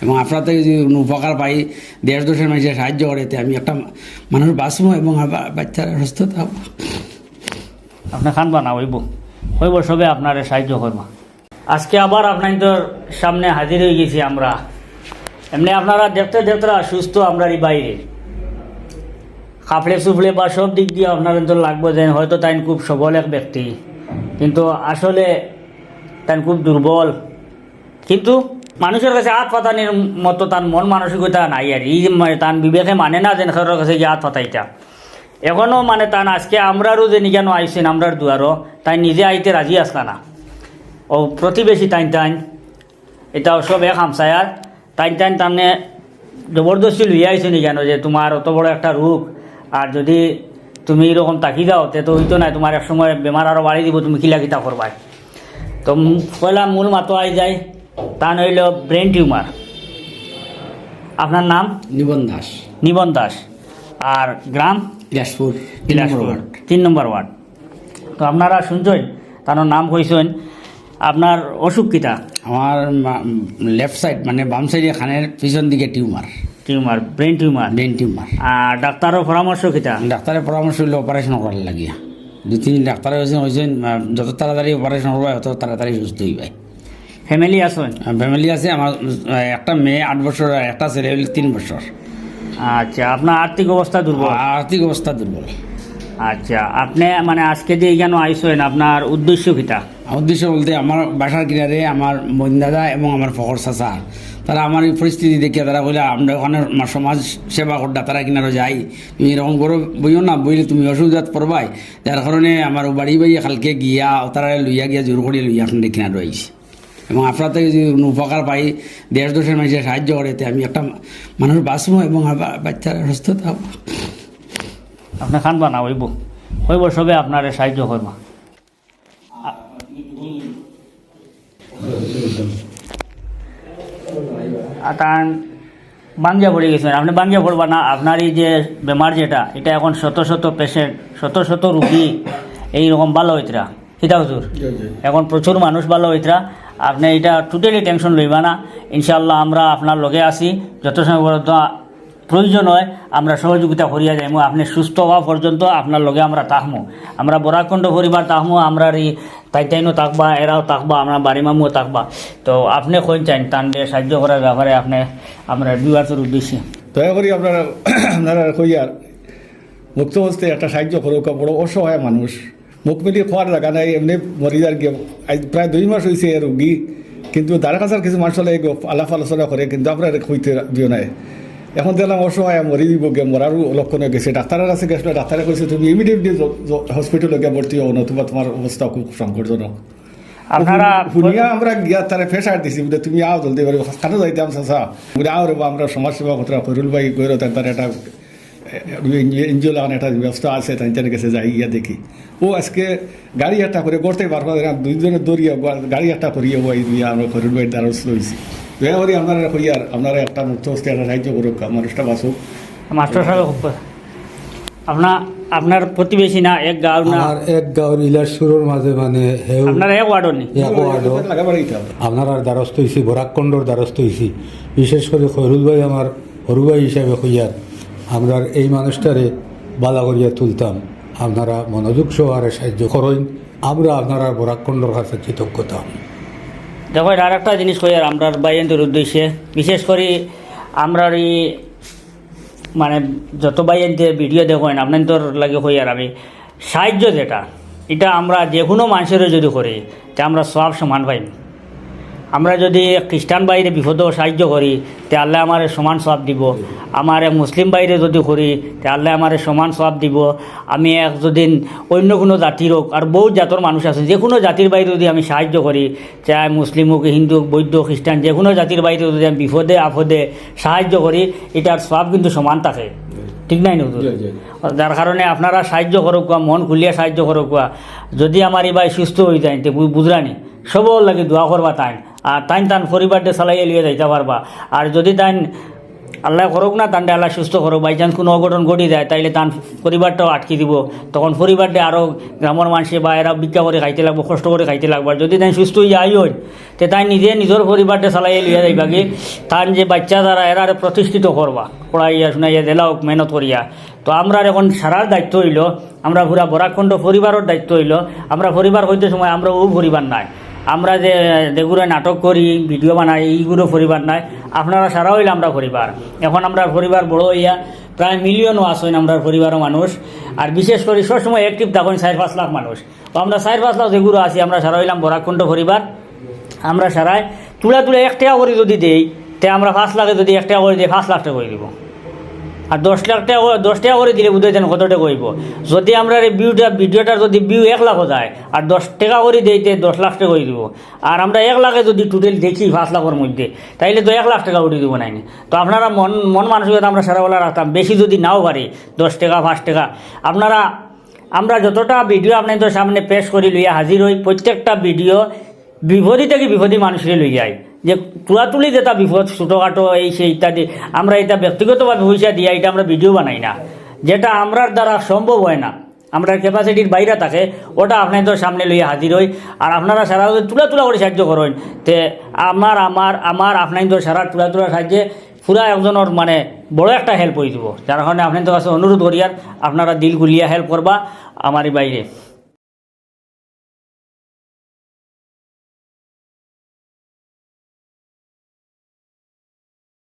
এবং আপনার থেকে যদি কোনো উপকার পাই, দেশ দেশের মানুষের সাহায্য করে, আমি একটা মানুষ বাঁচবো এবং আমার বাচ্চারা সুস্থ থাকবো। আপনি খানবা না হইব সবে আপনার সাহায্য করবা। আজকে আবার আপনাদের সামনে হাজির হয়ে গেছি আমরা। এমনি আপনারা দেখতে দেখতে সুস্থ আমরা এই বাইরে খাফলে সুফলে বা সব দিক দিয়ে আপনার তো লাগবে যে হয়তো তাই খুব সবল এক ব্যক্তি, কিন্তু আসলে তাই খুব দুর্বল। কিন্তু মানুষের কাছে হাত পাতানির মতো তার মন মানসিকতা নাই, আর এই তার বিবেকে মানে না যে কারোর কাছে গিয়ে হাত পাতাইটা এখনও মানে তান আজকে আমরারও যে নিজানো আইসেন আমরার দুয়ারও তাই নিজে আইতে রাজি আসলা না। ও প্রতিবেশী টাইন এটাও সব এক হামসায়ার টাইন তামনে জবরদস্তি লইয়া আইসো নি কেন যে তোমার অত বড় একটা রোগ, আর যদি তুমি এরকম তাকি যাও তে তো হইতো না, তোমার এক সময় বেমার আরও বাড়ি দিব, তুমি কিলা করবাই। তো পয়লা মূল মাতো আই যায়, তা নইল ব্রেন টিউমার। আপনার নাম? নিবন দাস। আর গ্রাম? বিলাসপুর 3 নম্বর ওয়ার্ড। তো আপনারা শুনছেন তার নাম কইছেন। আপনার অসুখ কিটা? আমার লেফট সাইড মানে বাম সাইডে খানের পিছন দিকে টিউমার, ব্রেন টিউমার। আর ডাক্তারের পরামর্শ কিটা? ডাক্তারের পরামর্শ হইলে অপারেশন করার লাগিয়া 2-3 ডাক্তার হয়েছেন যত তাড়াতাড়ি অপারেশন করবা তত তাড়াতাড়ি সুস্থ হইবাই। ফ্যামিলি আছেন? ফ্যামিলি আছে, আমার একটা মেয়ে 8 বছর আর একটা ছেলে 3 বছর। আচ্ছা, আপনার আর্থিক অবস্থা দুর্বল? আর্থিক অবস্থা দুর্বল। আচ্ছা, আপনি মানে আজকে যে কেন আইসেন, আপনার উদ্দেশ্য কিটা? উদ্দেশ্য বলতে আমার বাসার কিনারে আমার বোন দাদা এবং আমার ফখর চাচা, তারা আমার এই পরিস্থিতি দেখে তারা বলে আমরা ওখানে সমাজ সেবা করডা, তারা কিনারে যাই, তুমি এরকম করো বইও না, বইলে তুমি অসুবিধাত পড়বাই। যার কারণে আমার বাড়ি কালকে গিয়া তারা লইয়া গিয়া জোর করিয়া লইয়া আপনাদের কিনারে আইছি। এবং আপনার থেকে যদি কোনো উপকার পাই, দেশ দেশের মানুষের সাহায্য করে, আমি একটা মানুষ বাঁচবো এবং আমার বাচ্চারা সুস্থ থাকবো। আপনি খানবা না হইব সবে আপনার সাহায্য করবা। তান বাঙ্গিয়া পড়ে গেছেন, আপনি বাঙ্গিয়া পড়বা না। আপনার এই যে বেমার যেটা, এটা এখন শত পেশেন্ট, শত রুগী এইরকম ভালো হইতরা সেটা হুজুর, এখন প্রচুর মানুষ ভালো হইতরা। আপনি এটা টোটালি টেনশন লইবা না, ইনশাল্লাহ আমরা আপনার লগে আছি। যত সময় পর্যন্ত প্রয়োজন হয় আমরা সহযোগিতা করিয়া যাইমু, আপনি সুস্থ হওয়া পর্যন্ত আপনার লগে আমরা থাকবো। আমরা বরাকণ্ড পরিবার থাকবো, আমরা এই তাইনও থাকবা, এরাও থাকবা, আমরা বাড়ি মামুও থাকবা। তো আপনি কইন চাইন তানদের সাহায্য করার ব্যাপারে আপনি আমরা বিবাহের উদ্দেশ্যে দয়া করি আপনারা কইয়ার মুক্ত হস্তে একটা সাহায্য করুক। বড় অসহায় মানুষ, মুখ মিলিয়ে খাওয়ার জায়গা নাই, এমনি মরিদার গিয়ে প্রায় 2 মাস হয়েছে রোগী, কিন্তু দ্বারা কাছার কিছু মানুষ হলে আলাপ আলোচনা করে, কিন্তু আপনার হইতে দিও নাই। এখন দেখলাম অসহায় মরি দিব গে, মরারও লক্ষণ হয়ে গেছে। ডাক্তারের কাছে গেছিল, ডাক্তারে কইছে তুমি ইমিডিয়েটলি হসপিটালে গিয়ে ভর্তি হও, নতুবা তোমার অবস্থা খুব সংকটজনক। আপনারা শুনিয়া আমরা গিয়া তারা ফেসার দিছি, বলে তুমি আও জলদি করে কানে যাইতাম চাচা, বলে আও রে আমরা সমাজসেবা করতে ফরিল ভাই গইর, তার একটা এনজিও লাগানো একটা ব্যবস্থা আছে, তাই কাছে যাই গিয়া দেখি। ও আজকে গাড়ি একটা করে করতে পারবো, 2 জনে দৌড়িয়া গাড়ি একটা করিয়া ওই আমরা ফরিল ভাইয়ের দ্বারস্থ হয়েছি। দয়া করি আপনারা কইয়ার আপনারা একটা মুক্ত হস্তে একটা সাহায্য করুক, মানুষটা বাঁচুক। মাস্টার সাহেব, আপনার প্রতিবেশী না এক গাঁও না? এক গাঁওর বিলাসপুরের মাঝে, মানে আপনার এক ওয়ার্ডও নেই? আপনার দ্বারস্থ হয়েছি, বরাকণ্ডর দ্বারস্থ হয়েছি। বিশেষ করে খৈরুল ভাই আমার হরু ভাই হিসাবে কইয়ার আমরা এই মানুষটারে বালা করিয়া তুলতাম। আপনারা মনোযোগ সহকারে সাহায্য করেন, আমরা আপনারা বরাকণ্ডর কাছে কৃতজ্ঞতা। দেখো, আর একটা জিনিস কই আর আমরা বাইয়ের উদ্দেশ্যে, বিশেষ করে আমরা এই মানে যত বাইয়ের ভিডিও দেখেন আপনার তোর লাগে কই আর আমি সাহায্য যেটা, এটা আমরা যে কোনো মানুষের যদি করি তা আমরা সব সমান পাই। আমরা যদি খ্রিস্টান বাইরে বিপদেও সাহায্য করি তে আল্লাহ আমার সমান সওয়াব দিব, আমার এক মুসলিম বাইরে যদি করি তে আল্লাহ আমার সমান সওয়াব দিব। আমি এক যদি অন্য কোনো জাতির হোক, আর বহু জাতের মানুষ আছে, যে কোনো জাতির বাইরে যদি আমি সাহায্য করি, চাই মুসলিম হোক, হিন্দু হোক, বৌদ্ধ, খ্রিস্টান, যে কোনো জাতির বাইরে যদি আমি বিপদে আপদে সাহায্য করি, এটার সওয়াব কিন্তু সমান থাকে, ঠিক নাই নতুন? যার কারণে আপনারা সাহায্য করুক, মন খুলিয়া সাহায্য করুক। যদি আমার এই ভাই সুস্থ হয়ে যায় তে বুঝরানি সবর লাগে দোয়া করবা তাই, আর তান পরিবারটা চালাইয়া লিয়ে যাইতে পারবা। আর যদি তাই আল্লাহ করুক না তান্ডে আল্লাহ সুস্থ করুক, বাই চান্স কোনো অঘটন ঘটি যায় তাইলে তার পরিবারটাও আটকে দিব, তখন পরিবারটা আরও গ্রামের মানুষে বা এরা ভিক্ষা করে খাইতে লাগবো, কষ্ট করে খাইতে লাগবো। আর যদি তাই সুস্থ হয়ে আই হয় তে তাই নিজে নিজের পরিবারটা চালাইয়া লিয়া যাইবা কি তার যে বাচ্চা যারা এরা প্রতিষ্ঠিত করবা, পড়াইয়া শুনাইয়া দিলাও মেহনত করিয়া। তো আমরা এখন সারার দায়িত্ব হইল, আমরা পুরা বরাকখণ্ড পরিবারের দায়িত্ব হইল। আমরা পরিবার হইতে সময় আমরা ও পরিবার নাই, আমরা যে যেগুলো নাটক করি ভিডিও বানাই এইগুলো পরিবার নাই, আপনারা সারা হইলে আমরা পরিবার। এখন আমরা পরিবার বড় হইয়া প্রায় মিলিয়নও আসেন আমরা পরিবারও মানুষ, আর বিশেষ করে সবসময় অ্যাক্টিভ তখন 4-5 লাখ মানুষ। তো আমরা 4-5 লাখ যেগুলো আছি আমরা সারা হইলাম বরাকখণ্ড পরিবার। আমরা সারাই তুলা 1 টাকা করে যদি দেই তে আমরা 5 লাখে যদি 1 টাকা করে দিই 5 লাখ টাকা করে দিব, আর 10 লাখ টাকা 10 টাকা করে দিলে বুঝতে কত টাকা হইব। যদি আমরা এই ভিডিওটার যদি ভিউ 1 লাখও যায় আর 10 টাকা করে দিইতে 10 লাখ টাকা করে দিব, আর আমরা 1 লাখে যদি টোটাল দেখি 5 লাখের মধ্যে তাইলে তো 1 লাখ টাকা উঠে দিব নাই। তো আপনারা মন মানসিকতা আমরা সারাবেলা রাখতাম, বেশি যদি নাও পারি 10 টাকা 5 টাকা আপনারা আমরা যতটা ভিডিও আপনাদের সামনে পেশ করি লইয়া হাজির হই, প্রত্যেকটা ভিডিও বিপদী থেকে বিপদী মানুষের লই যায়, যে তুলাতুলি যেটা বিপদ ছোটোখাটো এই সেই ইত্যাদি আমরা এটা ব্যক্তিগতভাবে পয়সা দিয়া এটা আমরা ভিডিও বানাই না, যেটা আমরার দ্বারা সম্ভব হয় না, আমরা ক্যাপাসিটির বাইরে থাকে ওটা আপনাদের সামনে লইয়া হাজির হই। আর আপনারা সারা তুলা করে সাহায্য করেন, তে আমার আপনাদের সারা তুলা সাহায্যে পুরা একজনের মানে বড় একটা হেল্প হয়ে যাব, যার কারণে আপনাদের কাছে অনুরোধ করি আর আপনারা দিল গুলিয়া হেল্প করবা আমার বাইরে।